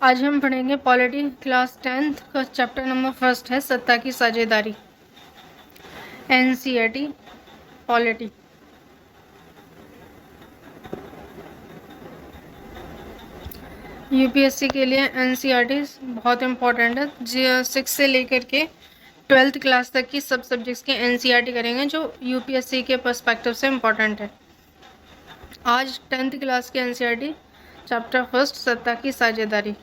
आज हम पढ़ेंगे पॉलिटी क्लास 10th का चैप्टर नंबर फर्स्ट है सत्ता की साझेदारी। NCERT polity. यूपीएससी के लिए एनसीईआरटी बहुत इंपॉर्टेंट है। 6 से लेकर के 12th क्लास तक की सब सब्जेक्ट्स के एनसीईआरटी करेंगे जो यूपीएससी के पर्सपेक्टिव से इम्पॉर्टेंट है। आज 10th क्लास के एनसीईआरटी चैप्टर फर्स्ट सत्ता की साझेदारी।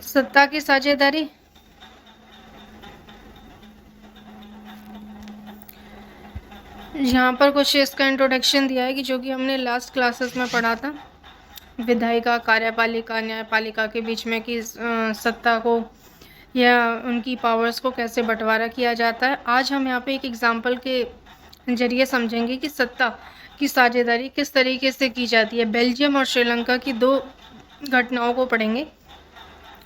सत्ता की साझेदारी यहाँ पर कुछ इसका इंट्रोडक्शन दिया है कि जो कि हमने लास्ट क्लासेस में पढ़ा था। विधायिका, कार्यपालिका, न्यायपालिका के बीच में कि सत्ता को या उनकी पावर्स को कैसे बंटवारा किया जाता है। आज हम यहाँ पे एक एग्जाम्पल के जरिए समझेंगे कि सत्ता की साझेदारी किस तरीके से की जाती है। बेल्जियम और श्रीलंका की दो घटनाओं को पढ़ेंगे,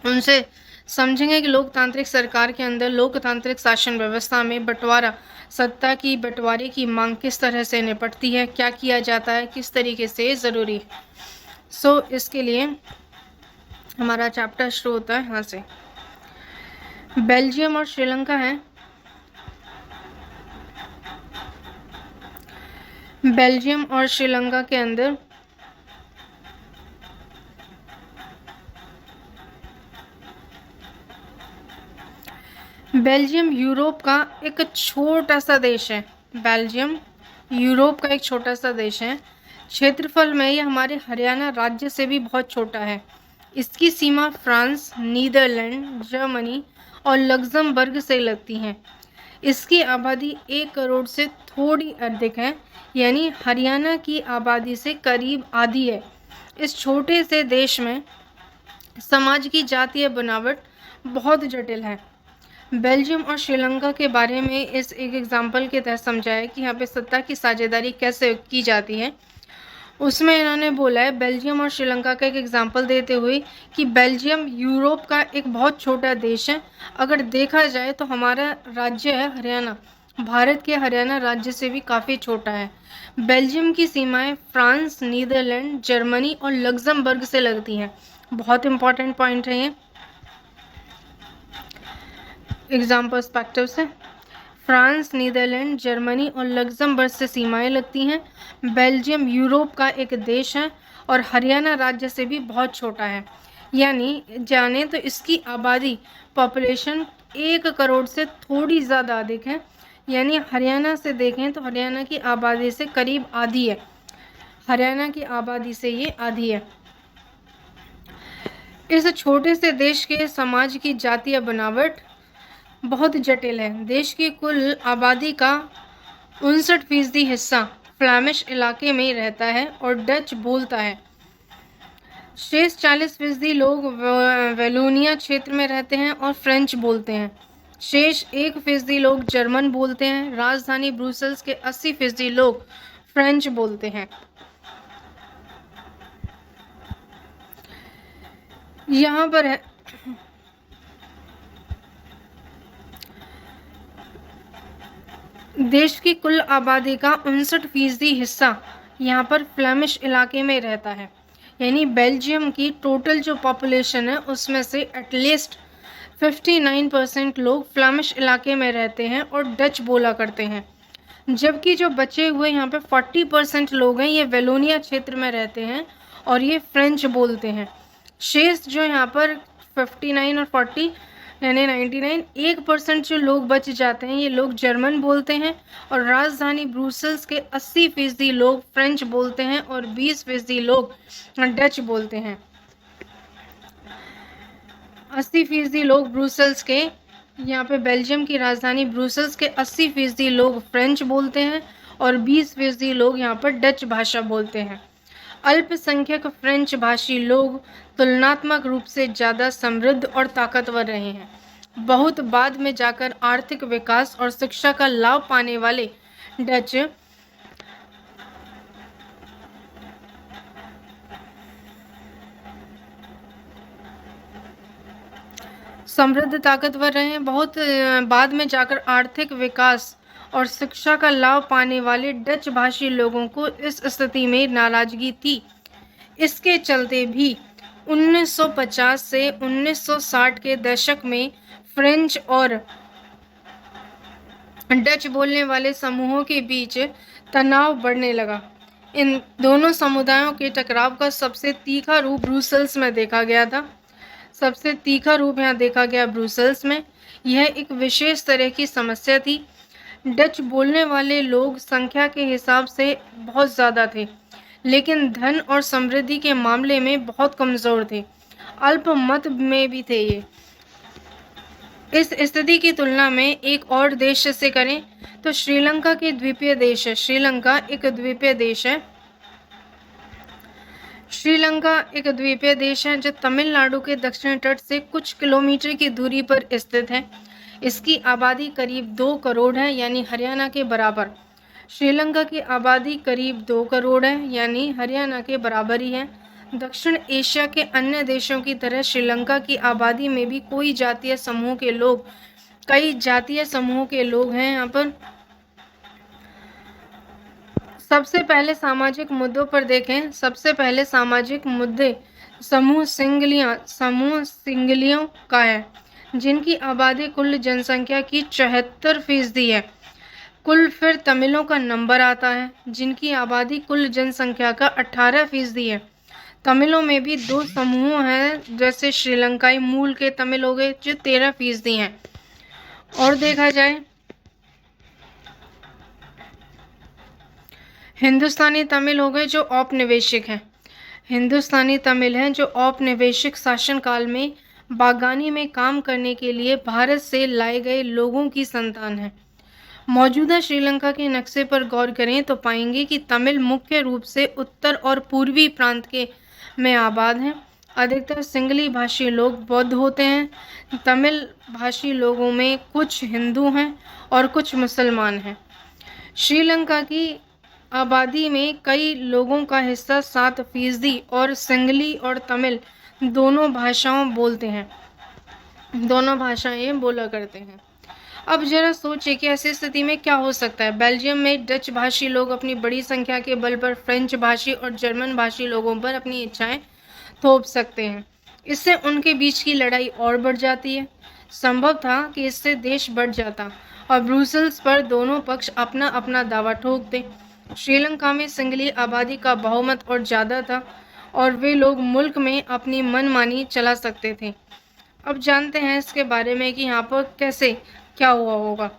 उनसे समझेंगे कि लोकतांत्रिक सरकार के अंदर लोकतांत्रिक शासन व्यवस्था में बंटवारा, सत्ता की बंटवारे की मांग किस तरह से निपटती है, क्या किया जाता है, किस तरीके से ज़रूरी है। इसके लिए हमारा चैप्टर शुरू होता है यहाँ से। बेल्जियम और श्रीलंका है। बेल्जियम और श्रीलंका के अंदर बेल्जियम यूरोप का एक छोटा सा देश है। बेल्जियम यूरोप का एक छोटा सा देश है। क्षेत्रफल में यह हमारे हरियाणा राज्य से भी बहुत छोटा है। इसकी सीमा फ्रांस, नीदरलैंड, जर्मनी और लग्जमबर्ग से लगती हैं। इसकी आबादी 1 करोड़ से थोड़ी अधिक है, यानी हरियाणा की आबादी से करीब आधी है। इस छोटे से देश में समाज की जातीय बनावट बहुत जटिल है। बेल्जियम और श्रीलंका के बारे में इस एक एग्जाम्पल के तहत समझाया कि यहाँ पे सत्ता की साझेदारी कैसे की जाती है। उसमें इन्होंने बोला है बेल्जियम और श्रीलंका का एक एग्जाम्पल देते हुए कि बेल्जियम यूरोप का एक बहुत छोटा देश है। अगर देखा जाए तो हमारा राज्य है हरियाणा, भारत के हरियाणा राज्य से भी काफ़ी छोटा है। बेल्जियम की सीमाएं फ्रांस, नीदरलैंड, जर्मनी और लग्जमबर्ग से लगती हैं। बहुत इंपॉर्टेंट पॉइंट है ये एग्जाम पर्सपेक्टिव से। फ्रांस, नीदरलैंड, जर्मनी और लग्जमबर्ग से सीमाएं लगती हैं। बेल्जियम यूरोप का एक देश है और हरियाणा राज्य से भी बहुत छोटा है। यानी जाने तो इसकी आबादी पॉपुलेशन 1 करोड़ से थोड़ी ज़्यादा अधिक है। यानी हरियाणा से देखें तो हरियाणा की आबादी से करीब आधी है। हरियाणा की आबादी से ये आधी है। इस छोटे से देश के समाज की जातीय बनावट बहुत जटिल है। देश की कुल आबादी का 59% हिस्सा फ्लैमिश इलाके में रहता है और डच बोलता है। शेष 40% लोग वेलोनिया क्षेत्र में रहते हैं और फ्रेंच बोलते हैं। शेष 1% लोग जर्मन बोलते हैं। राजधानी ब्रुसेल्स के 80% लोग फ्रेंच बोलते हैं। यहाँ पर है देश की कुल आबादी का 59% हिस्सा यहाँ पर फ्लैमिश इलाके में रहता है। यानी बेल्जियम की टोटल जो पॉपुलेशन है उसमें से एटलीस्ट 59% लोग फ्लैमिश इलाके में रहते हैं और डच बोला करते हैं। जबकि जो बचे हुए यहाँ पे 40% लोग हैं ये वेलोनिया क्षेत्र में रहते हैं और ये फ्रेंच बोलते हैं। शेष जो यहाँ पर 59 और 40 यानी 99 1% जो लोग बच जाते हैं ये लोग जर्मन बोलते हैं और राजधानी ब्रुसेल्स के 80% लोग फ्रेंच बोलते हैं और 20% लोग डच बोलते हैं। 80% लोग ब्रुसेल्स के, यहाँ पे बेल्जियम की राजधानी ब्रुसेल्स के 80% लोग फ्रेंच बोलते हैं और 20% लोग यहाँ पर डच भाषा बोलते हैं। अल्पसंख्यक फ्रेंच भाषी लोग तुलनात्मक रूप से ज़्यादा समृद्ध और ताकतवर रहे हैं। बहुत बाद में जाकर आर्थिक विकास और शिक्षा का लाभ पाने वाले डच समृद्ध ताकतवर रहे। बहुत बाद में जाकर आर्थिक विकास और शिक्षा का लाभ पाने वाले डच भाषी लोगों को इस स्थिति में नाराजगी थी। इसके चलते भी 1950 से 1960 के दशक में फ्रेंच और डच बोलने वाले समूहों के बीच तनाव बढ़ने लगा। इन दोनों समुदायों के टकराव का सबसे तीखा रूप ब्रुसेल्स में देखा गया था। सबसे तीखा रूप यहाँ देखा गया ब्रुसेल्स में। यह एक विशेष तरह की समस्या थी। डच बोलने वाले लोग संख्या के हिसाब से बहुत ज़्यादा थे, लेकिन धन और समृद्धि के मामले में बहुत कमज़ोर थे। अल्पमत में भी थे ये। इस स्थिति की तुलना में एक और देश से करें तो श्रीलंका के द्वीपीय देश है। श्रीलंका एक द्वीपीय देश है। श्रीलंका एक द्वीपीय देश है जो तमिलनाडु के दक्षिणी तट से कुछ किलोमीटर की दूरी पर स्थित है। इसकी आबादी करीब 2 करोड़ है, यानी हरियाणा के बराबर। श्रीलंका की आबादी करीब 2 करोड़ है, यानी हरियाणा के बराबर ही है। दक्षिण एशिया के अन्य देशों की तरह श्रीलंका की आबादी में भी कई जातीय समूहों के लोग हैं यहाँ पर। सबसे पहले सामाजिक मुद्दों पर देखें। सबसे पहले सामाजिक मुद्दे समूह सिंगलियों का है, जिनकी आबादी कुल जनसंख्या की 74% है। कुल फिर तमिलों का नंबर आता है, जिनकी आबादी कुल जनसंख्या का 18% है। तमिलों में भी 2 समूह हैं, जैसे श्रीलंकाई मूल के तमिल हो गए जो 13% हैं। और देखा जाए हिंदुस्तानी तमिल हो गए जो औपनिवेशिक हैं। हिंदुस्तानी तमिल हैं जो औपनिवेशिक शासनकाल में बागानी में काम करने के लिए भारत से लाए गए लोगों की संतान हैं। मौजूदा श्रीलंका के नक्शे पर गौर करें तो पाएंगे कि तमिल मुख्य रूप से उत्तर और पूर्वी प्रांत में आबाद हैं। अधिकतर सिंगली भाषी लोग बौद्ध होते हैं। तमिल भाषी लोगों में कुछ हिंदू हैं और कुछ मुसलमान हैं। श्रीलंका की आबादी में कई लोगों का हिस्सा 7% और सिंगली और तमिल दोनों भाषाएं बोला करते हैं। अब जरा सोचिए कि ऐसी स्थिति में क्या हो सकता है। बेल्जियम में डच भाषी लोग अपनी बड़ी संख्या के बल पर फ्रेंच भाषी और जर्मन भाषी लोगों पर अपनी इच्छाएं थोप सकते हैं। इससे उनके बीच की लड़ाई और बढ़ जाती है। संभव था कि इससे देश बढ़ जाता और ब्रुसेल्स पर दोनों पक्ष अपना अपना दावा ठोकते। श्रीलंका में सिंगली आबादी का बहुमत और ज़्यादा था और वे लोग मुल्क में अपनी मनमानी चला सकते थे। अब जानते हैं इसके बारे में कि यहाँ पर कैसे क्या हुआ होगा।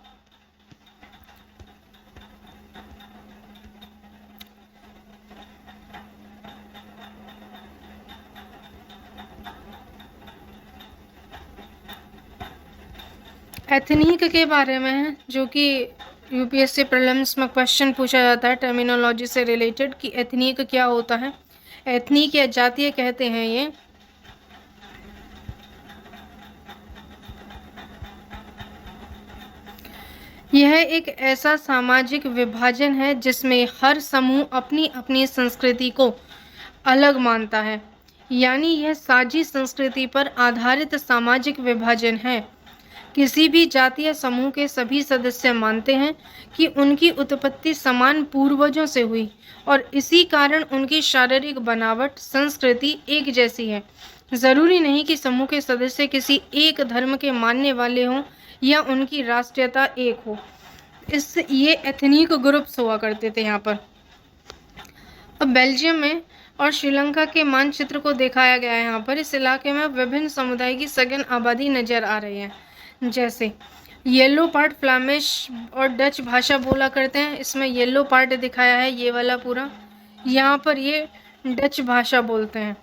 एथनिक के बारे में है, जो कि यूपीएससी प्रीलिम्स में क्वेश्चन पूछा जाता है टर्मिनोलॉजी से रिलेटेड कि एथनिक क्या होता है। एथनिक या जातीय कहते हैं ये। यह एक ऐसा सामाजिक विभाजन है जिसमें हर समूह अपनी अपनी संस्कृति को अलग मानता है, यानी यह साझी संस्कृति पर आधारित सामाजिक विभाजन है। किसी भी जातीय समूह के सभी सदस्य मानते हैं कि उनकी उत्पत्ति समान पूर्वजों से हुई और इसी कारण उनकी शारीरिक बनावट, संस्कृति एक जैसी है। ज़रूरी नहीं कि समूह के सदस्य किसी एक धर्म के मानने वाले हों या उनकी राष्ट्रीयता एक हो। ये एथनिक ग्रुप्स हुआ करते थे यहाँ पर। अब बेल्जियम में और श्रीलंका के मानचित्र को दिखाया गया है। यहाँ पर इस इलाके में विभिन्न समुदाय की सघन आबादी नजर आ रही है। जैसे येलो पार्ट फ्लैमिश और डच भाषा बोला करते हैं। इसमें येलो पार्ट दिखाया है, ये वाला पूरा। यहाँ पर ये डच भाषा बोलते हैं।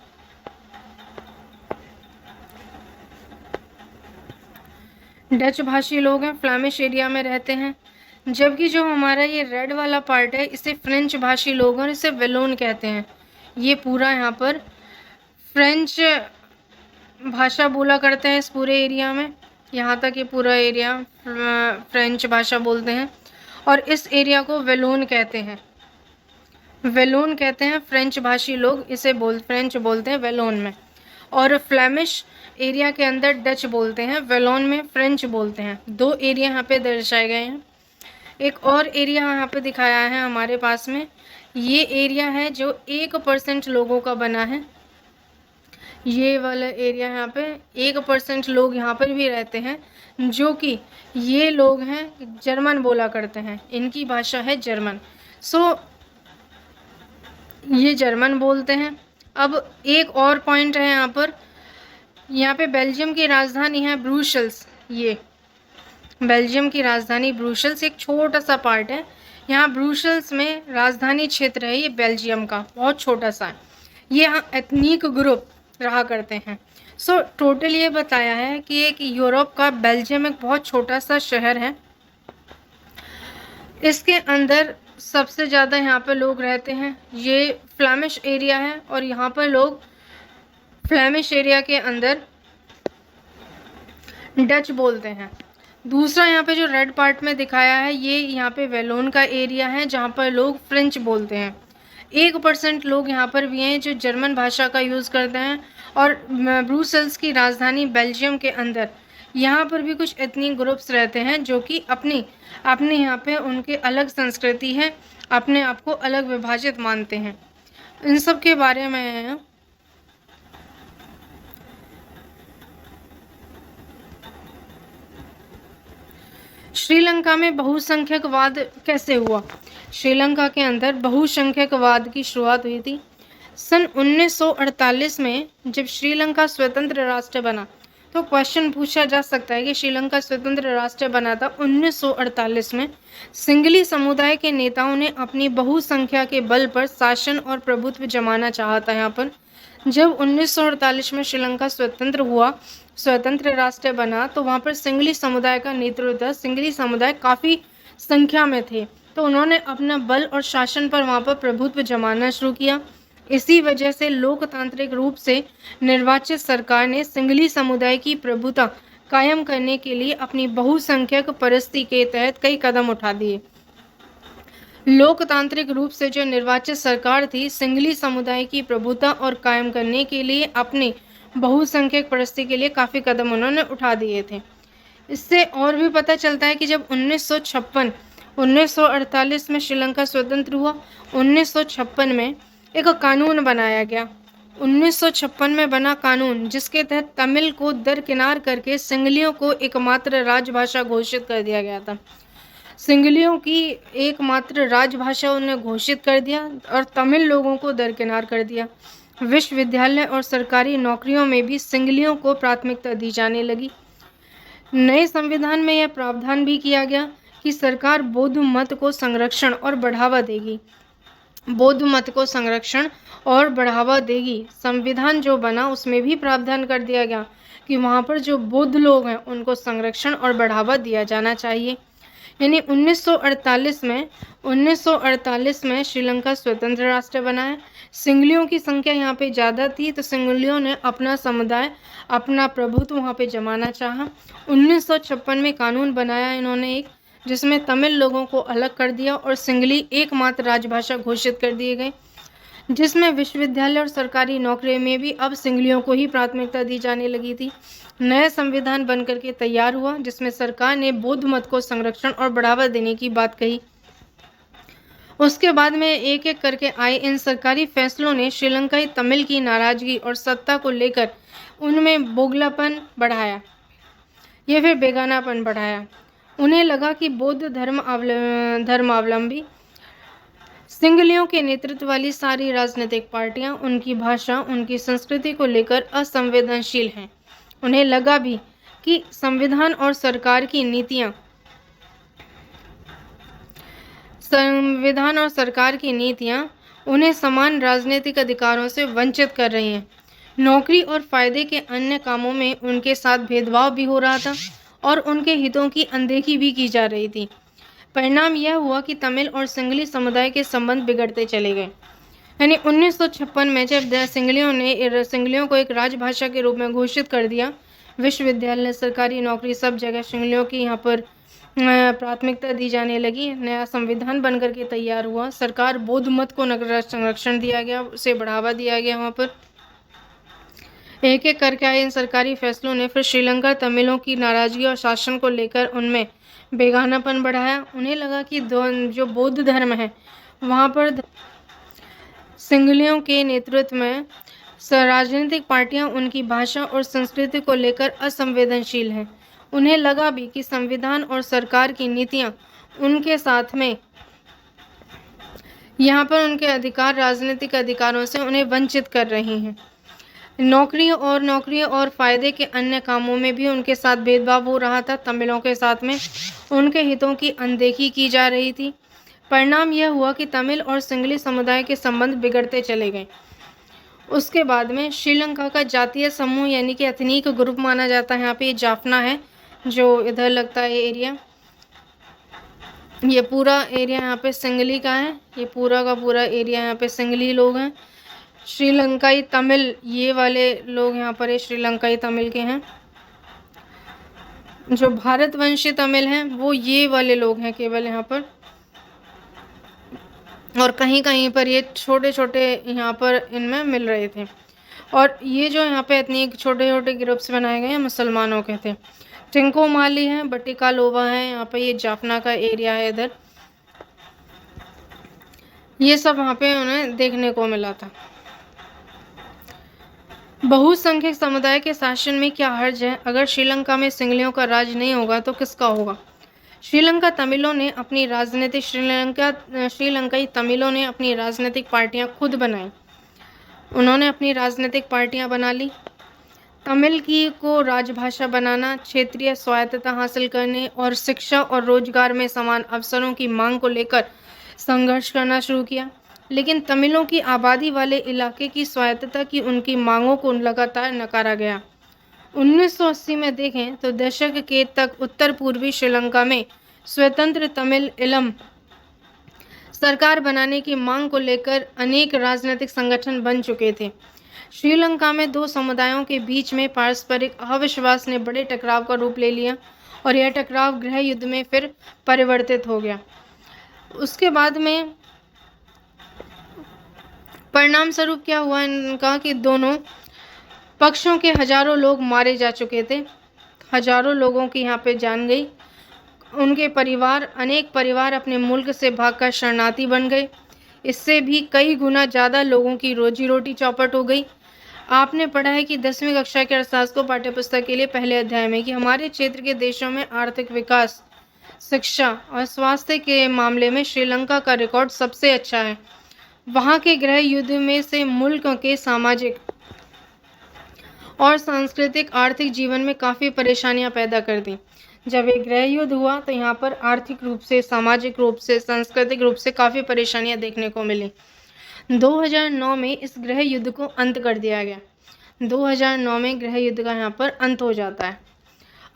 डच भाषी लोग हैं, फ्लैमिश एरिया में रहते हैं। जबकि जो हमारा ये रेड वाला पार्ट है, इसे फ्रेंच भाषी लोग और इसे वेलोन कहते हैं। ये पूरा यहाँ पर फ्रेंच भाषा बोला करते हैं इस पूरे एरिया में। यहाँ तक ये पूरा एरिया फ्रेंच भाषा बोलते हैं और इस एरिया को वेलोन कहते हैं। वेलोन कहते हैं फ्रेंच भाषी लोग, इसे फ्रेंच बोलते हैं वेलोन में। और फ्लेमिश एरिया के अंदर डच बोलते हैं, वेलोन में फ्रेंच बोलते हैं। 2 एरिया यहाँ पे दर्शाए गए हैं। एक और एरिया यहाँ पे दिखाया है हमारे पास में, ये एरिया है जो 1% लोगों का बना है। ये वाला एरिया यहाँ पे 1% लोग यहाँ पर भी रहते हैं, जो कि ये लोग हैं जर्मन बोला करते हैं, इनकी भाषा है जर्मन। सो ये जर्मन बोलते हैं। अब एक और पॉइंट है यहाँ पे बेल्जियम की राजधानी है ब्रुसेल्स। ये बेल्जियम की राजधानी ब्रुसेल्स एक छोटा सा पार्ट है। यहाँ ब्रुसेल्स में राजधानी क्षेत्र है ये बेल्जियम का, बहुत छोटा सा है। ये यहाँ एथनिक ग्रुप रहा करते हैं। सो टोटल ये बताया है कि एक यूरोप का बेल्जियम एक बहुत छोटा सा शहर है। इसके अंदर सबसे ज़्यादा यहाँ पे लोग रहते हैं, ये फ्लेमिश एरिया है और यहाँ पर लोग फ्लेमिश एरिया के अंदर डच बोलते हैं। दूसरा यहाँ पे जो रेड पार्ट में दिखाया है ये यहाँ पे वेलोन का एरिया है, जहाँ पर लोग फ्रेंच बोलते हैं। 1% लोग यहाँ पर भी हैं जो जर्मन भाषा का यूज़ करते हैं। और ब्रुसेल्स की राजधानी बेल्जियम के अंदर यहाँ पर भी कुछ एथनिक ग्रुप्स रहते हैं जो कि अपनी यहाँ पे उनके अलग संस्कृति है, अपने आप को अलग विभाजित मानते हैं। इन सब के बारे में श्रीलंका में बहुसंख्यकवाद कैसे हुआ। श्रीलंका के अंदर बहुसंख्यकवाद की शुरुआत हुई थी सन 1948 में, जब श्रीलंका स्वतंत्र राष्ट्र बना। तो क्वेश्चन पूछा जा सकता है कि श्रीलंका स्वतंत्र राष्ट्र बना था 1948 में। सिंगली समुदाय के नेताओं ने अपनी बहुसंख्या के बल पर शासन और प्रभुत्व जमाना चाहा था। यहाँ पर जब 1948 में श्रीलंका स्वतंत्र राष्ट्र बना, तो वहाँ पर सिंगली समुदाय का नेतृत्व था। सिंगली समुदाय काफ़ी संख्या में थे, तो उन्होंने अपना बल और शासन पर वहाँ पर प्रभुत्व जमाना शुरू किया। इसी वजह से लोकतांत्रिक रूप से निर्वाचित सरकार ने सिंगली समुदाय की प्रभुता कायम करने के लिए अपनी बहुसंख्यक परिस्थिति के तहत कई कदम उठा दिए। लोकतांत्रिक रूप से जो निर्वाचित सरकार थी, सिंगली समुदाय की प्रभुता और कायम करने के लिए अपनी बहुसंख्यक परिस्थिति के लिए काफ़ी कदम उन्होंने उठा दिए थे। इससे और भी पता चलता है कि जब 1948 में श्रीलंका स्वतंत्र हुआ, 1956 में एक कानून बनाया गया। 1956 में बना कानून, जिसके तहत तमिल को दरकिनार करके सिंगलियों को एकमात्र राजभाषा घोषित कर दिया गया था। सिंगलियों की एकमात्र राजभाषा उन्हें घोषित कर दिया और तमिल लोगों को दरकिनार कर दिया। विश्वविद्यालय और सरकारी नौकरियों में भी सिंगलियों को प्राथमिकता दी जाने लगी। नए संविधान में यह प्रावधान भी किया गया कि सरकार बौद्ध मत को संरक्षण और बढ़ावा देगी। संविधान जो बना उसमें भी प्रावधान कर दिया गया कि वहाँ पर जो बौद्ध लोग हैं उनको संरक्षण और बढ़ावा दिया जाना चाहिए। यानी 1948 में श्रीलंका स्वतंत्र राष्ट्र बना है। सिंगलियों की संख्या यहाँ पे ज़्यादा थी, तो सिंगलियों ने अपना समुदाय, अपना प्रभुत्व वहाँ पे जमाना चाहा। 1956 में कानून बनाया इन्होंने एक, जिसमें तमिल लोगों को अलग कर दिया और सिंगली एकमात्र राजभाषा घोषित कर दिए गए, जिसमें विश्वविद्यालय और सरकारी नौकरी में भी अब सिंगलियों को ही प्राथमिकता दी जाने लगी थी। नया संविधान बनकर के तैयार हुआ, जिसमें सरकार ने बौद्ध मत को संरक्षण और बढ़ावा देने की बात कही। उसके बाद में एक एक करके आए इन सरकारी फैसलों ने श्रीलंकाई तमिल की नाराजगी और सत्ता को लेकर उनमें बोगलापन बढ़ाया या फिर बेगानापन बढ़ाया। उन्हें लगा कि बौद्ध धर्मावलंबी सिंगलियों के नेतृत्व वाली सारी राजनीतिक पार्टियां उनकी भाषा, उनकी संस्कृति को लेकर असंवेदनशील हैं। उन्हें लगा भी कि संविधान और सरकार की नीतियां उन्हें समान राजनीतिक अधिकारों से वंचित कर रही हैं। नौकरी और फायदे के अन्य कामों में उनके साथ भेदभाव भी हो रहा था और उनके हितों की अनदेखी भी की जा रही थी। परिणाम यह हुआ कि तमिल और सिंगली समुदाय के संबंध बिगड़ते चले गए। यानी 1956 में जब सिंगलियों को एक राजभाषा के रूप में घोषित कर दिया, विश्वविद्यालय, सरकारी नौकरी, सब जगह सिंगलियों की यहाँ पर प्राथमिकता दी जाने लगी। नया संविधान बनकर के तैयार हुआ। सरकार बौद्ध मत को संरक्षण दिया गया, उसे बढ़ावा दिया गया। वहाँ पर एक एक करके आए इन सरकारी फैसलों ने फिर श्रीलंका तमिलों की नाराजगी और शासन को लेकर उनमें बेगानापन बढ़ाया। उन्हें लगा कि जो बौद्ध धर्म है वहाँ पर सिंगलियों के नेतृत्व में राजनीतिक पार्टियां उनकी भाषा और संस्कृति को लेकर असंवेदनशील हैं। उन्हें लगा भी कि संविधान और सरकार की नीतियां उनके साथ में यहाँ पर उनके अधिकार राजनीतिक अधिकारों से उन्हें वंचित कर रही हैं। नौकरियों और फायदे के अन्य कामों में भी उनके साथ भेदभाव हो रहा था। तमिलों के साथ में उनके हितों की अनदेखी की जा रही थी। परिणाम यह हुआ कि तमिल और सिंगली समुदाय के संबंध बिगड़ते चले गए। उसके बाद में श्रीलंका का जातीय समूह यानी कि एथनिक ग्रुप माना जाता है। यहाँ पे ये जाफना है जो इधर लगता है एरिया, ये पूरा एरिया यहाँ पे सिंगली का है। ये पूरा का पूरा एरिया यहाँ पे सिंगली लोग हैं। श्रीलंकाई तमिल ये वाले लोग यहाँ पर श्रीलंकाई तमिल के हैं। जो भारतवंशी तमिल हैं वो ये वाले लोग हैं केवल यहाँ पर, और कहीं कहीं पर ये छोटे छोटे यहाँ पर इनमें मिल रहे थे। और ये जो यहाँ पे इतनी छोटे छोटे ग्रुप्स बनाए गए हैं मुसलमानों के थे। टिंकोमाली है, बटिकालोवा है, यहाँ पे ये जाफना का एरिया है इधर। ये सब वहाँ पे उन्हें देखने को मिला था। बहुसंख्यक समुदाय के शासन में क्या हर्ज है? अगर श्रीलंका में सिंगलियों का राज नहीं होगा तो किसका होगा? श्रीलंकाई तमिलों ने अपनी राजनीतिक पार्टियां खुद बनाई। उन्होंने अपनी राजनीतिक पार्टियां बना ली। तमिल को राजभाषा बनाना, क्षेत्रीय स्वायत्तता हासिल करने और शिक्षा और रोजगार में समान अवसरों की मांग को लेकर संघर्ष करना शुरू किया। लेकिन तमिलों की आबादी वाले इलाके की स्वायत्तता की उनकी मांगों को लगातार नकारा गया। 1980 में देखें तो दशक के तक उत्तर पूर्वी श्रीलंका में स्वतंत्र तमिल इलम सरकार बनाने की मांग को लेकर अनेक राजनीतिक संगठन बन चुके थे। श्रीलंका में दो समुदायों के बीच में पारस्परिक अविश्वास ने बड़े टकराव का रूप ले लिया और यह टकराव गृह युद्ध में फिर परिवर्तित हो गया। उसके बाद में परिणाम स्वरूप क्या हुआ इनका कि दोनों पक्षों के हजारों लोग मारे जा चुके थे। हजारों लोगों की यहाँ पे जान गई। उनके अनेक परिवार अपने मुल्क से भागकर शरणार्थी बन गए। इससे भी कई गुना ज़्यादा लोगों की रोजी रोटी चौपट हो गई। आपने पढ़ा है कि 10वीं कक्षा के अर्थशास्त्र को पाठ्यपुस्तक के लिए पहले अध्याय में कि हमारे क्षेत्र के देशों में आर्थिक विकास, शिक्षा और स्वास्थ्य के मामले में श्रीलंका का रिकॉर्ड सबसे अच्छा है। वहाँ के गृह युद्ध में से मुल्क के सामाजिक और सांस्कृतिक आर्थिक जीवन में काफ़ी परेशानियां पैदा कर दी। जब एक गृह युद्ध हुआ तो यहाँ पर आर्थिक रूप से, सामाजिक रूप से, सांस्कृतिक रूप से काफ़ी परेशानियां देखने को मिली। 2009 में इस गृह युद्ध को अंत कर दिया गया। 2009 में गृह युद्ध का यहाँ पर अंत हो जाता है।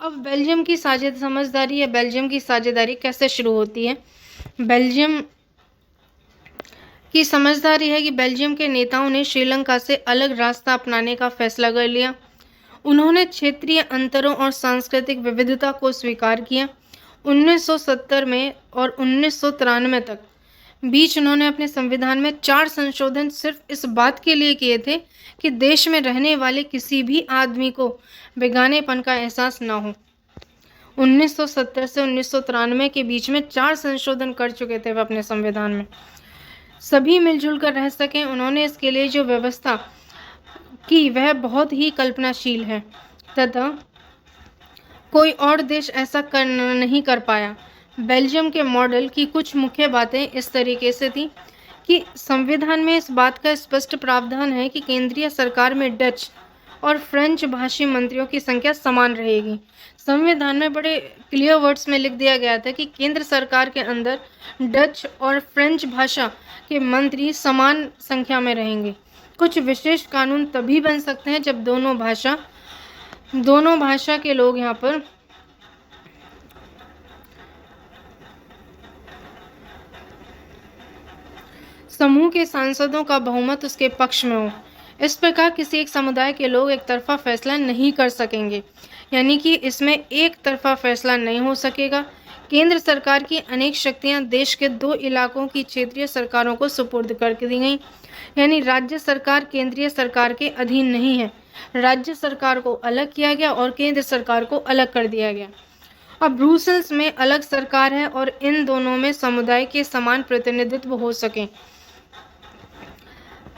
अब बेल्जियम की समझदारी या बेल्जियम की साझेदारी कैसे शुरू होती है? बेल्जियम की समझदारी है कि बेल्जियम के नेताओं ने श्रीलंका से अलग रास्ता अपनाने का फैसला कर लिया। उन्होंने क्षेत्रीय अंतरों और सांस्कृतिक विविधता को स्वीकार किया। 1970 में और 1993 तक बीच उन्होंने अपने संविधान में 4 संशोधन सिर्फ इस बात के लिए किए थे कि देश में रहने वाले किसी भी आदमी को बेगानेपन का एहसास न हो। 1970 से 1993 के बीच में 4 संशोधन कर चुके थे वह अपने संविधान में, सभी मिलजुल कर रह सकें। उन्होंने इसके लिए जो व्यवस्था की वह बहुत ही कल्पनाशील है तथा कोई और देश ऐसा नहीं कर पाया। बेल्जियम के मॉडल की कुछ मुख्य बातें इस तरीके से थी कि संविधान में इस बात का स्पष्ट प्रावधान है कि केंद्रीय सरकार में डच और फ्रेंच भाषी मंत्रियों की संख्या समान रहेगी। संविधान में बड़े क्लियर वर्ड्स में लिख दिया गया था कि केंद्र सरकार के अंदर डच और फ्रेंच भाषा के मंत्री समान संख्या में रहेंगे। कुछ विशेष कानून तभी बन सकते हैं जब दोनों भाषा के लोग यहाँ पर समूह के सांसदों का बहुमत उसके पक्ष में हो। इस प्रकार किसी एक समुदाय के लोग एक तरफा फैसला नहीं कर सकेंगे, यानी कि इसमें एक तरफा फैसला नहीं हो सकेगा। केंद्र सरकार की अनेक शक्तियां देश के 2 इलाकों की क्षेत्रीय सरकारों को सुपुर्द कर दी गई। यानी राज्य सरकार केंद्रीय सरकार के अधीन नहीं है। राज्य सरकार को अलग किया गया और केंद्र सरकार को अलग कर दिया गया। अब ब्रुसेल्स में अलग सरकार है और इन दोनों में समुदाय के समान प्रतिनिधित्व हो सके।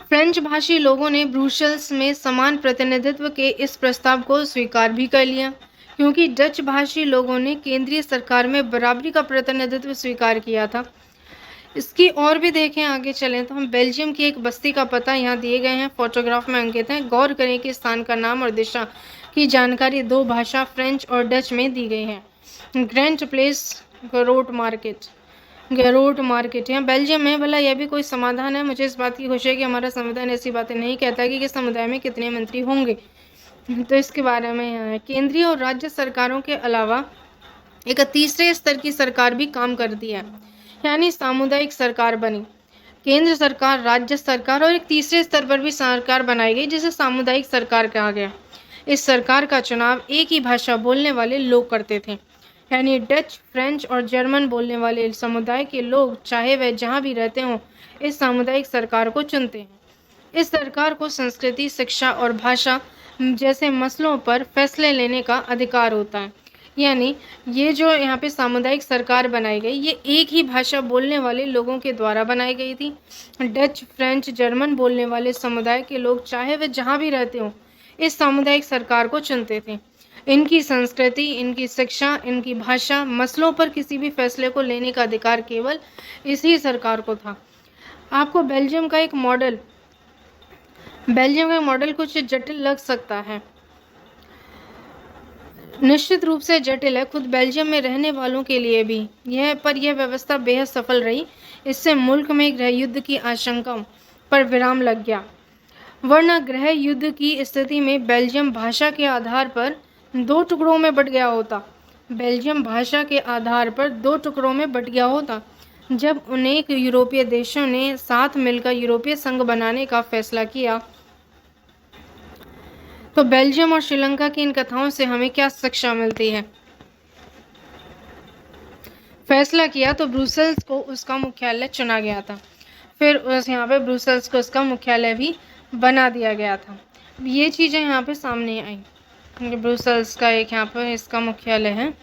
फ्रेंच भाषी लोगों ने ब्रुसेल्स में समान प्रतिनिधित्व के इस प्रस्ताव को स्वीकार भी कर लिया, क्योंकि डच भाषी लोगों ने केंद्रीय सरकार में बराबरी का प्रतिनिधित्व स्वीकार किया था। इसकी और भी देखें, आगे चलें तो हम बेल्जियम की एक बस्ती का पता यहाँ दिए गए हैं, फोटोग्राफ में अंकित हैं। गौर करें कि स्थान का नाम और दिशा की जानकारी दो भाषा फ्रेंच और डच में दी गई है। ग्रैंड प्लेस गरोट मार्केट यहाँ बेल्जियम में। भला यह भी कोई समाधान है? मुझे इस बात की खुशी है कि हमारा संविधान ऐसी बातें नहीं कहता कि किस समुदाय में कितने मंत्री होंगे। तो इसके बारे में यहाँ है, केंद्रीय और राज्य सरकारों के अलावा एक तीसरे स्तर की सरकार भी काम करती है, यानी सामुदायिक सरकार बनी। केंद्र सरकार, राज्य सरकार और एक तीसरे स्तर पर भी सरकार बनाई गई जिसे सामुदायिक सरकार कहा गया। इस सरकार का चुनाव एक ही भाषा बोलने वाले लोग करते थे, यानी डच, फ्रेंच और जर्मन बोलने वाले समुदाय के लोग, चाहे वह जहाँ भी रहते हों, इस सामुदायिक सरकार को चुनते हैं। इस सरकार को संस्कृति, शिक्षा और भाषा जैसे मसलों पर फैसले लेने का अधिकार होता है। यानी ये जो यहाँ पे सामुदायिक सरकार बनाई गई, ये एक ही भाषा बोलने वाले लोगों के द्वारा बनाई गई थी। डच, फ्रेंच, जर्मन बोलने वाले समुदाय के लोग, चाहे वे जहाँ भी रहते हों, इस सामुदायिक सरकार को चुनते थे। इनकी संस्कृति, इनकी शिक्षा, इनकी भाषा, मसलों पर किसी भी फैसले को लेने का अधिकार केवल इसी सरकार को था। आपको बेल्जियम का एक मॉडल कुछ जटिल लग सकता है, निश्चित रूप से जटिल है, खुद बेल्जियम में रहने वालों के लिए भी। यह व्यवस्था बेहद सफल रही। इससे मुल्क में गृह युद्ध की आशंका पर विराम लग गया, वरना गृह युद्ध की स्थिति में बेल्जियम भाषा के आधार पर दो टुकड़ों में बट गया होता। जब अनेक यूरोपीय देशों ने साथ मिलकर यूरोपीय संघ बनाने का फैसला किया, तो बेल्जियम और श्रीलंका की इन कथाओं से हमें क्या शिक्षा मिलती है? फैसला किया तो ब्रुसेल्स को उसका मुख्यालय चुना गया था, फिर यहाँ पे ब्रुसेल्स को उसका मुख्यालय भी बना दिया गया था। ये चीज़ें यहाँ पे सामने आई। ब्रुसेल्स का एक यहाँ पर इसका मुख्यालय है।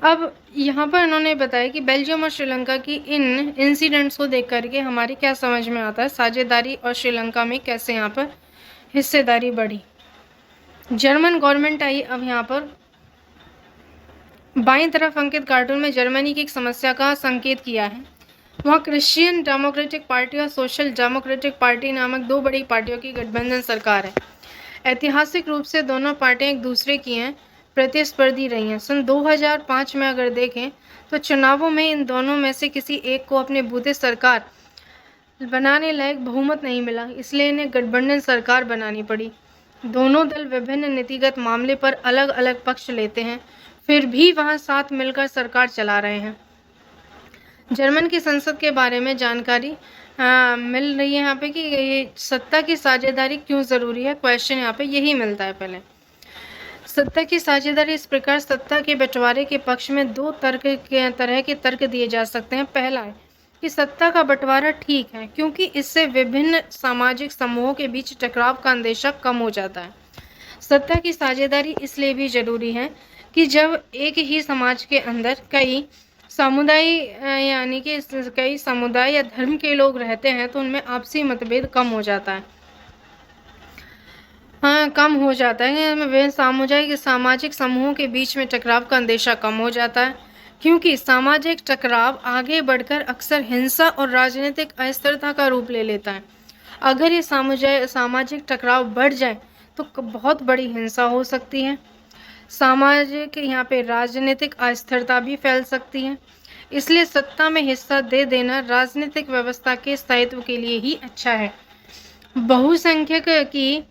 अब यहाँ पर इन्होंने बताया कि बेल्जियम और श्रीलंका की इन इंसिडेंट्स को देख करके हमारी क्या समझ में आता है, साझेदारी और श्रीलंका में कैसे यहाँ पर हिस्सेदारी बढ़ी। जर्मन गवर्नमेंट आई। अब यहाँ पर बाईं तरफ अंकित कार्टून में जर्मनी की एक समस्या का संकेत किया है। वहाँ क्रिश्चियन डेमोक्रेटिक पार्टी और सोशल डेमोक्रेटिक पार्टी नामक दो बड़ी पार्टियों की गठबंधन सरकार है। ऐतिहासिक रूप से दोनों पार्टियां एक दूसरे की हैं प्रतिस्पर्धी रही हैं। सन 2005 में अगर देखें तो चुनावों में इन दोनों में से किसी एक को अपने बूते सरकार बनाने लायक बहुमत नहीं मिला, इसलिए इन्हें गठबंधन सरकार बनानी पड़ी। दोनों दल विभिन्न नीतिगत मामले पर अलग अलग पक्ष लेते हैं, फिर भी वहां साथ मिलकर सरकार चला रहे हैं। जर्मन की संसद के बारे में जानकारी मिल रही है यहाँ पे कि ये सत्ता की साझेदारी क्यों ज़रूरी है। क्वेश्चन यहाँ पे यही मिलता है। पहले सत्ता की साझेदारी इस प्रकार सत्ता के बंटवारे के पक्ष में दो तरह के तर्क दिए जा सकते हैं। पहला है कि सत्ता का बंटवारा ठीक है क्योंकि इससे विभिन्न सामाजिक समूहों के बीच टकराव का अंदेशा कम हो जाता है। सत्ता की साझेदारी इसलिए भी जरूरी है कि जब एक ही समाज के अंदर कई समुदाय या धर्म के लोग रहते हैं तो उनमें आपसी मतभेद कम हो जाता है। वे सामाजिक समूहों के बीच में टकराव का अंदेशा कम हो जाता है, क्योंकि सामाजिक टकराव आगे बढ़कर अक्सर हिंसा और राजनीतिक अस्थिरता का रूप ले लेता है। अगर ये सामाजिक टकराव बढ़ जाए तो बहुत बड़ी हिंसा हो सकती है। सामाजिक यहाँ पे राजनीतिक अस्थिरता भी फैल सकती है। इसलिए सत्ता में हिस्सा दे देना राजनीतिक व्यवस्था के स्थायित्व के लिए ही अच्छा है। बहुसंख्यक की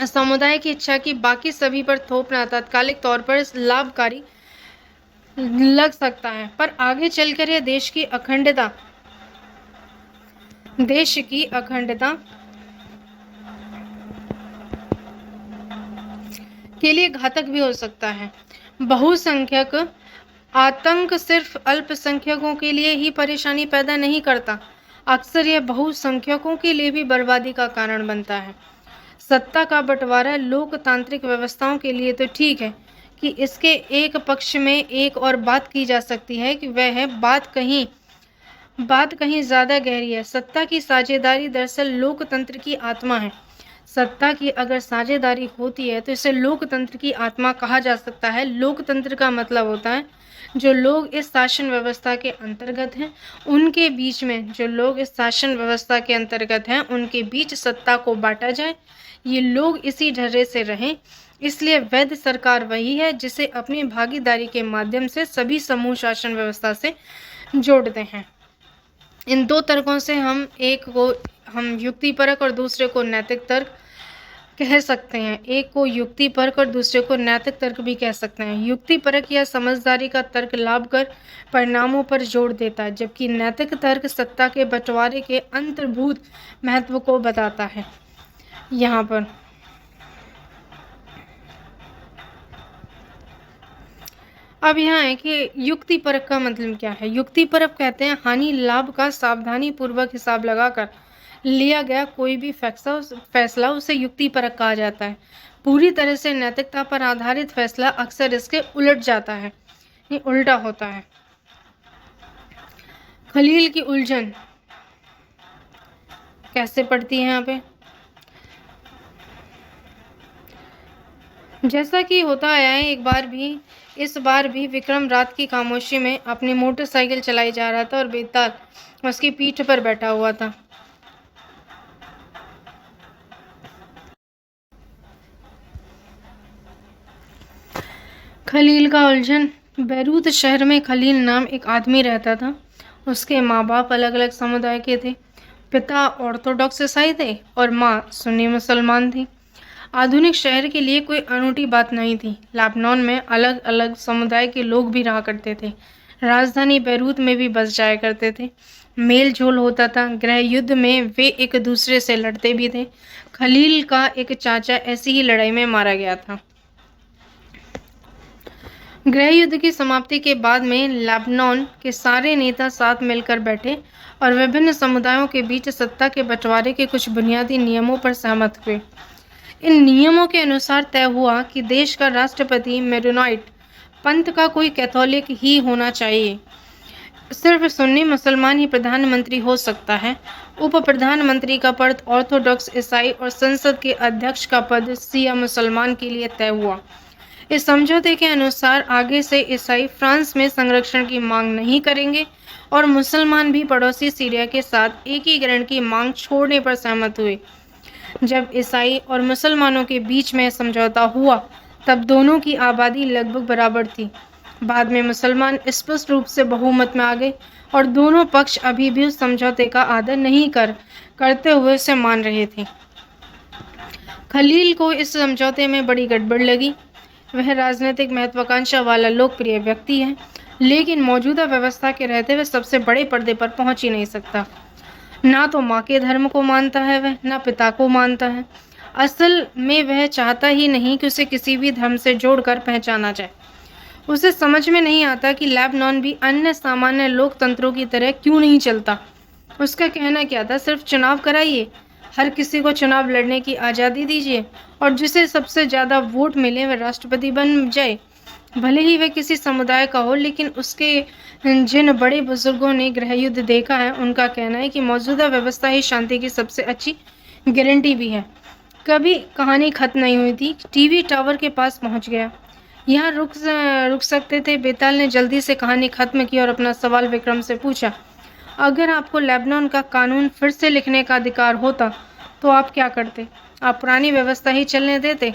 समुदाय की इच्छा की बाकी सभी पर थोपना तात्कालिक तौर पर लाभकारी लग सकता है, पर आगे चलकर यह देश की के लिए घातक भी हो सकता है। बहुसंख्यक आतंक सिर्फ अल्पसंख्यकों के लिए ही परेशानी पैदा नहीं करता, अक्सर यह बहुसंख्यकों के लिए भी बर्बादी का कारण बनता है। सत्ता का बंटवारा लोकतांत्रिक व्यवस्थाओं के लिए तो ठीक है कि इसके एक पक्ष में एक और बात की जा सकती है कि वह है बात कहीं ज्यादा गहरी है। सत्ता की साझेदारी दरअसल लोकतंत्र की आत्मा है। सत्ता की अगर साझेदारी होती है तो इसे लोकतंत्र की आत्मा कहा जा सकता है। लोकतंत्र का मतलब होता है जो लोग इस शासन व्यवस्था के अंतर्गत हैं उनके बीच में, जो लोग इस शासन व्यवस्था के अंतर्गत हैं उनके बीच सत्ता को बांटा जाए, ये लोग इसी ढर्रे से रहें। इसलिए वैध सरकार वही है जिसे अपनी भागीदारी के माध्यम से सभी समूह शासन व्यवस्था से जोड़ते हैं। इन दो तर्कों से हम एक को हम युक्तिपरक और दूसरे को नैतिक तर्क कह सकते हैं। एक को युक्तिपरक और दूसरे को नैतिक तर्क भी कह सकते हैं। युक्तिपरक या समझदारी का तर्क लाभकर परिणामों पर जोर देता है, जबकि नैतिक तर्क सत्ता के बंटवारे के अंतर्भूत महत्व को बताता है। यहाँ पर अब यहाँ है कि युक्तिपरक का मतलब क्या है। युक्तिपरक कहते हैं हानि लाभ का सावधानी पूर्वक हिसाब लगाकर लिया गया कोई भी फैसला उसे युक्तिपरक कहा जाता है। पूरी तरह से नैतिकता पर आधारित फैसला अक्सर इसके उलट जाता है, ये उल्टा होता है। खलील की उलझन कैसे पड़ती है यहाँ पे, जैसा कि होता आया है इस बार भी विक्रम रात की खामोशी में अपनी मोटरसाइकिल चलाई जा रहा था और बेताल उसकी पीठ पर बैठा हुआ था। खलील का उलझन। बैरूत शहर में खलील नाम एक आदमी रहता था। उसके माँ बाप अलग अलग समुदाय के थे। पिता ऑर्थोडॉक्स ईसाई थे और माँ सुन्नी मुसलमान थी। आधुनिक शहर के लिए कोई अनूठी बात नहीं थी। लेबनान में अलग अलग समुदाय के लोग भी रहा करते थे। राजधानी बैरूत में भी बस जाया करते थे। मेल जोल होता था। गृह युद्ध में वे एक दूसरे से लड़ते भी थे। खलील का एक चाचा ऐसी ही लड़ाई में मारा गया था। गृह युद्ध की समाप्ति के बाद में लेबनान के सारे नेता साथ मिलकर बैठे और विभिन्न समुदायों के बीच सत्ता के बंटवारे के कुछ बुनियादी नियमों पर सहमत हुए। इन नियमों के अनुसार तय हुआ कि देश का राष्ट्रपति मेरोनाइट पंथ का कोई कैथोलिक ही होना चाहिए। सिर्फ सुन्नी मुसलमान ही प्रधानमंत्री हो सकता है। उप प्रधानमंत्री का पद ऑर्थोडॉक्स ईसाई और संसद के अध्यक्ष का पद शिया मुसलमान के लिए तय हुआ। इस समझौते के अनुसार आगे से ईसाई फ्रांस में संरक्षण की मांग नहीं करेंगे और मुसलमान भी पड़ोसी सीरिया के साथ एकीकरण की मांग छोड़ने पर सहमत हुए। जब ईसाई और मुसलमानों के बीच में समझौता हुआ तब दोनों की आबादी लगभग बराबर थी। बाद में मुसलमान स्पष्ट रूप से बहुमत में आ गए और दोनों पक्ष अभी भी उस समझौते का आदर नहीं करते हुए उसे मान रहे थे। खलील को इस समझौते में बड़ी गड़बड़ लगी। वह राजनीतिक महत्वाकांक्षा वाला लोकप्रिय व्यक्ति है, लेकिन मौजूदा व्यवस्था के रहते हुए सबसे बड़े पर्दे पर पहुंच ही नहीं सकता। ना तो माँ के धर्म को मानता है वह, ना पिता को मानता है। असल में वह चाहता ही नहीं कि उसे किसी भी धर्म से जोड़कर पहचाना जाए। उसे समझ में नहीं आता कि लेबनान भी अन्य सामान्य लोकतंत्रों की तरह क्यों नहीं चलता। उसका कहना क्या था, सिर्फ चुनाव कराइए, हर किसी को चुनाव लड़ने की आज़ादी दीजिए और जिसे सबसे ज़्यादा वोट मिले वह राष्ट्रपति बन जाए, भले ही वह किसी समुदाय का हो। लेकिन उसके जिन बड़े बुजुर्गों ने गृह युद्ध देखा है उनका कहना है कि मौजूदा व्यवस्था ही शांति की सबसे अच्छी गारंटी भी है। कभी कहानी खत्म नहीं हुई थी। टीवी टावर के पास पहुंच गया। यहाँ रुक सकते थे। बेताल ने जल्दी से कहानी खत्म की और अपना सवाल विक्रम से पूछा, अगर आपको लेबनान का कानून फिर से लिखने का अधिकार होता तो आप क्या करते? आप पुरानी व्यवस्था ही चलने देते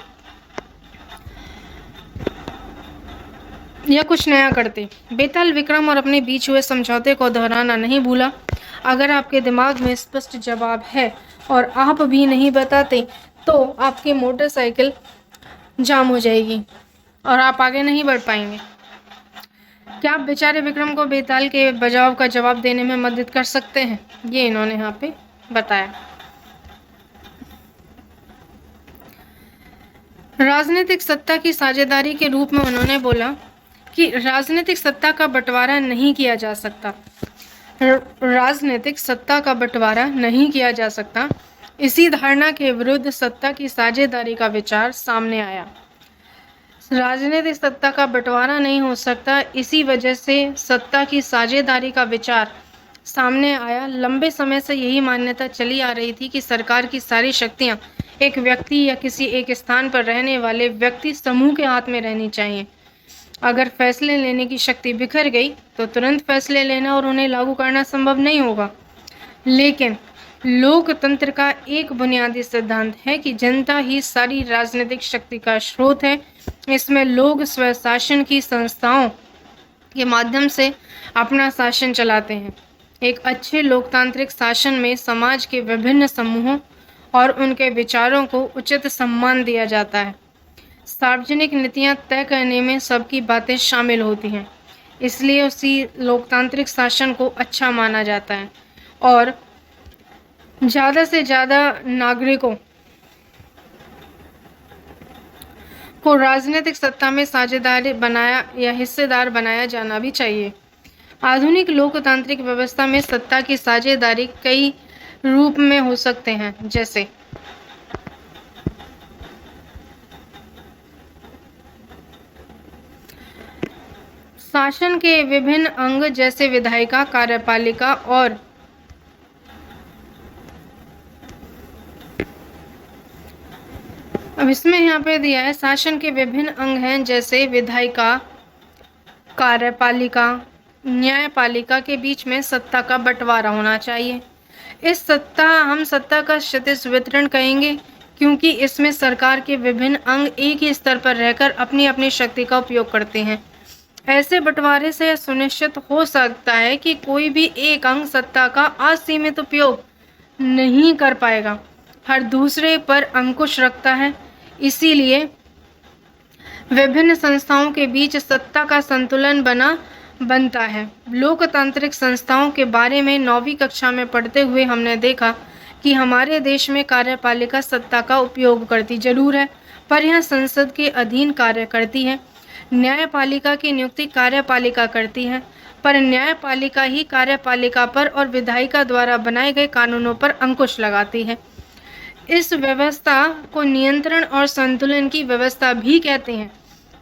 या कुछ नया करते? बेताल विक्रम और अपने बीच हुए समझौते को दोहराना नहीं भूला। अगर आपके दिमाग में स्पष्ट जवाब है और आप भी नहीं बताते तो आपकी मोटरसाइकिल जाम हो जाएगी और आप आगे नहीं बढ़ पाएंगे। क्या आप बेचारे विक्रम को बेताल के बचाव का जवाब देने में मदद कर सकते हैं? ये इन्होंने यहाँ पे बताया। राजनीतिक सत्ता की साझेदारी के रूप में उन्होंने बोला कि राजनीतिक सत्ता का बंटवारा नहीं किया जा सकता। राजनीतिक सत्ता का बंटवारा नहीं किया जा सकता। इसी धारणा के विरुद्ध सत्ता की साझेदारी का विचार सामने आया। राजनीतिक सत्ता का बंटवारा नहीं हो सकता, इसी वजह से सत्ता की साझेदारी का विचार सामने आया। लंबे समय से यही मान्यता चली आ रही थी कि सरकार की सारी शक्तियां एक व्यक्ति या किसी एक स्थान पर रहने वाले व्यक्ति समूह के हाथ में रहनी चाहिए। अगर फैसले लेने की शक्ति बिखर गई तो तुरंत फैसले लेना और उन्हें लागू करना संभव नहीं होगा। लेकिन लोकतंत्र का एक बुनियादी सिद्धांत है कि जनता ही सारी राजनीतिक शक्ति का स्रोत है। इसमें लोग स्वशासन की संस्थाओं के माध्यम से अपना शासन चलाते हैं। एक अच्छे लोकतांत्रिक शासन में समाज के विभिन्न समूहों और उनके विचारों को उचित सम्मान दिया जाता है। सार्वजनिक नीतियां तय करने में सबकी बातें शामिल होती हैं, इसलिए उसी लोकतांत्रिक शासन को अच्छा माना जाता है और ज़्यादा से ज़्यादा नागरिकों को राजनीतिक सत्ता में साझेदार बनाया या हिस्सेदार बनाया जाना भी चाहिए। आधुनिक लोकतांत्रिक व्यवस्था में सत्ता की साझेदारी कई रूप में हो सकते हैं, जैसे शासन के विभिन्न अंग जैसे विधायिका, कार्यपालिका और अब इसमें यहाँ पे दिया है शासन के विभिन्न अंग हैं जैसे विधायिका, कार्यपालिका, न्यायपालिका के बीच में सत्ता का बंटवारा होना चाहिए। इस हम सत्ता का क्षितिज वितरण कहेंगे क्योंकि इसमें सरकार के विभिन्न अंग एक ही स्तर पर रहकर अपनी अपनी शक्ति का उपयोग करते हैं। ऐसे बंटवारे से सुनिश्चित हो सकता है कि कोई भी एक अंग सत्ता का असीमित उपयोग नहीं कर पाएगा, हर दूसरे पर अंकुश रखता है। इसीलिए विभिन्न संस्थाओं के बीच सत्ता का संतुलन बनता है। लोकतांत्रिक संस्थाओं के बारे में 9वीं कक्षा में पढ़ते हुए हमने देखा कि हमारे देश में कार्यपालिका सत्ता का उपयोग करती जरूर है, पर यह संसद के अधीन कार्य करती है। न्यायपालिका की नियुक्ति कार्यपालिका करती है, पर न्यायपालिका ही कार्यपालिका पर और विधायिका द्वारा बनाए गए कानूनों पर अंकुश लगाती है। इस व्यवस्था को नियंत्रण और संतुलन की व्यवस्था भी कहते हैं।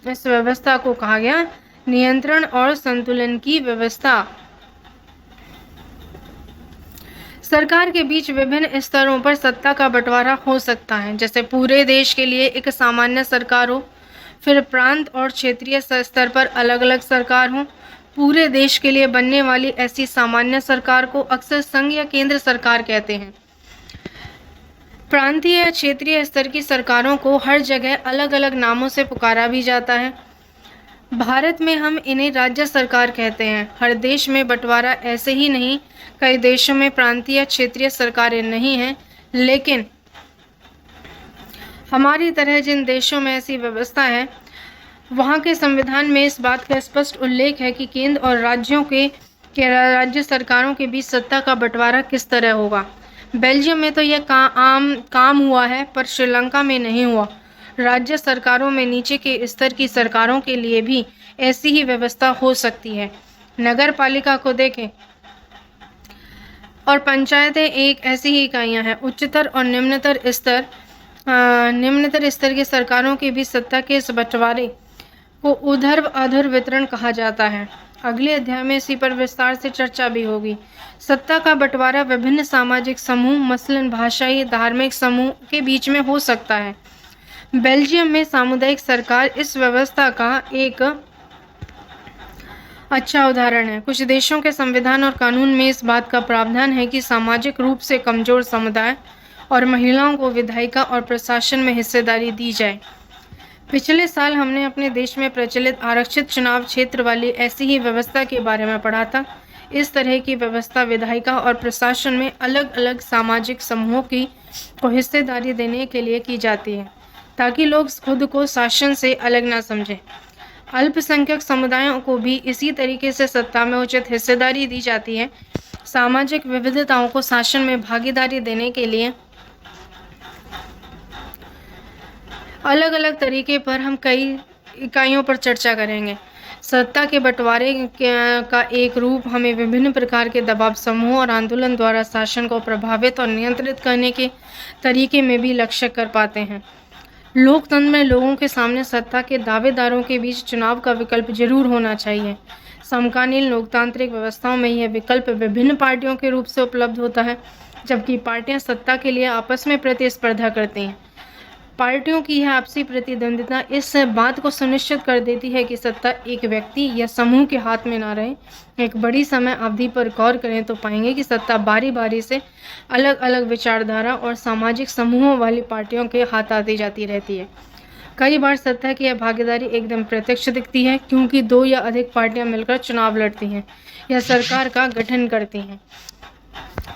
इस व्यवस्था को कहा गया नियंत्रण और संतुलन की व्यवस्था। सरकार के बीच विभिन्न स्तरों पर सत्ता का बंटवारा हो सकता है, जैसे पूरे देश के लिए एक सामान्य सरकार हो, फिर प्रांत और क्षेत्रीय स्तर पर अलग अलग सरकार हो। पूरे देश के लिए बनने वाली ऐसी सामान्य सरकार को अक्सर संघ या केंद्र सरकार कहते हैं। प्रांतीय या क्षेत्रीय स्तर की सरकारों को हर जगह अलग अलग नामों से पुकारा भी जाता है। भारत में हम इन्हें राज्य सरकार कहते हैं। हर देश में बंटवारा ऐसे ही नहीं, कई देशों में प्रांतीय या क्षेत्रीय सरकारें नहीं हैं, लेकिन हमारी तरह जिन देशों में ऐसी व्यवस्था है वहाँ के संविधान में इस बात का स्पष्ट उल्लेख है कि केंद्र और राज्यों के राज्य सरकारों के बीच सत्ता का बंटवारा किस तरह होगा। बेल्जियम में तो यह काम हुआ है, पर श्रीलंका में नहीं हुआ। राज्य सरकारों में नीचे के स्तर की सरकारों के लिए भी ऐसी ही व्यवस्था हो सकती है। नगर पालिका को देखें और पंचायतें एक ऐसी ही इकाइयां हैं। उच्चतर और निम्नतर स्तर की सरकारों के बीच सत्ता के इस बंटवारे को ऊर्ध्व अधर वितरण कहा जाता है। अगले अध्याय में इसी पर विस्तार से चर्चा भी होगी। सत्ता का बंटवारा विभिन्न सामाजिक समूह, मसलन भाषाई, धार्मिक समूह के बीच में हो सकता है। बेल्जियम में सामुदायिक सरकार इस व्यवस्था का एक अच्छा उदाहरण है। कुछ देशों के संविधान और कानून में इस बात का प्रावधान है कि सामाजिक रूप से कमजोर समुदाय और महिलाओं को विधायिका और प्रशासन में हिस्सेदारी दी जाए। पिछले साल हमने अपने देश में प्रचलित आरक्षित चुनाव क्षेत्र वाली ऐसी ही व्यवस्था के बारे में पढ़ा था। इस तरह की व्यवस्था विधायिका और प्रशासन में अलग अलग सामाजिक समूहों को हिस्सेदारी देने के लिए की जाती है, ताकि लोग खुद को शासन से अलग ना समझें। अल्पसंख्यक समुदायों को भी इसी तरीके से सत्ता में उचित हिस्सेदारी दी जाती है। सामाजिक विविधताओं को शासन में भागीदारी देने के लिए अलग अलग तरीके पर हम कई इकाइयों पर चर्चा करेंगे। सत्ता के बंटवारे का एक रूप हमें विभिन्न प्रकार के दबाव समूह और आंदोलन द्वारा शासन को प्रभावित और नियंत्रित करने के तरीके में भी लक्ष्य कर पाते हैं। लोकतंत्र में लोगों के सामने सत्ता के दावेदारों के बीच चुनाव का विकल्प जरूर होना चाहिए। समकालीन लोकतांत्रिक व्यवस्थाओं में यह विकल्प विभिन्न पार्टियों के रूप से उपलब्ध होता है, जबकि पार्टियां सत्ता के लिए आपस में प्रतिस्पर्धा करती हैं। पार्टियों की यह आपसी प्रतिद्वंदिता इस बात को सुनिश्चित कर देती है कि सत्ता एक व्यक्ति या समूह के हाथ में ना रहे। एक बड़ी समय अवधि पर गौर करें तो पाएंगे कि सत्ता बारी बारी से अलग अलग विचारधारा और सामाजिक समूहों वाली पार्टियों के हाथ आती जाती रहती है। कई बार सत्ता की यह भागीदारी एकदम प्रत्यक्ष दिखती है, क्योंकि दो या अधिक पार्टियां मिलकर चुनाव लड़ती हैं या सरकार का गठन करती हैं।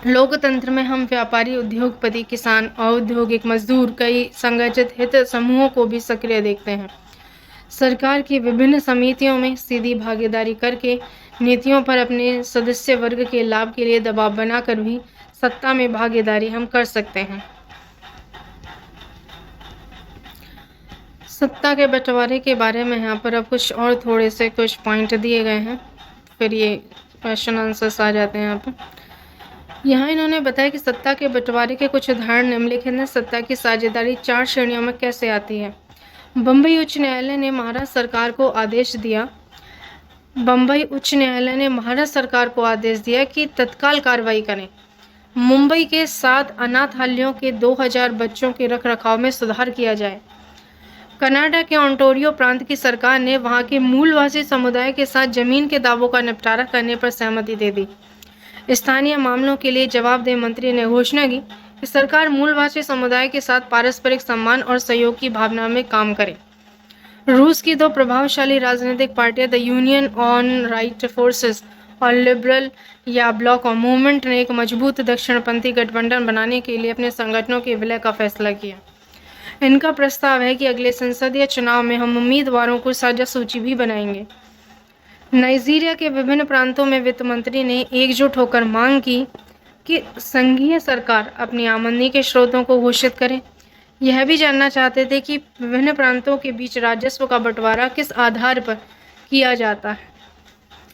लोकतंत्र में हम व्यापारी, उद्योगपति, किसान, औद्योगिक मजदूर, कई संगठित हित समूहों को भी सक्रिय देखते हैं। सरकार की विभिन्न समितियों में सीधी भागीदारी करके नीतियों पर अपने सदस्य वर्ग के लाभ के लिए दबाव बनाकर भी सत्ता में भागीदारी हम कर सकते हैं। सत्ता के बंटवारे के बारे में यहाँ पर अब कुछ पॉइंट दिए गए हैं, फिर ये क्वेश्चन आंसर्स आ जाते हैं यहाँ पर। यहाँ इन्होंने बताया कि सत्ता के बंटवारे के कुछ उदाहरण निम्नलिखित हैं। सत्ता की साझेदारी 4 श्रेणियों में कैसे आती है। बम्बई उच्च न्यायालय ने महाराष्ट्र सरकार को आदेश दिया कि तत्काल कार्रवाई करें। मुंबई के 7 अनाथालयों के 2000 बच्चों के रखरखाव में सुधार किया जाए। कनाडा के ओंटारियो प्रांत की सरकार ने वहां के मूलवासी समुदाय के साथ जमीन के दावों का निपटारा करने पर सहमति दे दी। स्थानीय मामलों के लिए जवाबदेह मंत्री ने घोषणा की कि सरकार मूलवासी समुदाय के साथ पारस्परिक सम्मान और सहयोग की भावना में काम करे। रूस की 2 प्रभावशाली राजनीतिक पार्टियां the union on right forces और लिबरल या ब्लॉक ऑफ मूवमेंट ने एक मजबूत दक्षिणपंथी गठबंधन बनाने के लिए अपने संगठनों के विलय का फैसला किया। इनका प्रस्ताव है कि अगले संसदीय चुनाव में हम उम्मीदवारों को साझा सूची भी बनाएंगे। नाइजीरिया के विभिन्न प्रांतों में वित्त मंत्री ने एकजुट होकर मांग की कि संघीय सरकार अपनी आमदनी के स्रोतों को घोषित करे। यह भी जानना चाहते थे कि विभिन्न प्रांतों के बीच राजस्व का बंटवारा किस आधार पर किया जाता है।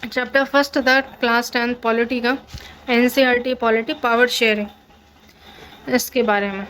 चैप्टर 1 था क्लास 10 पॉलिटी का, NCERT पॉलिटी पावर शेयरिंग, इसके बारे में।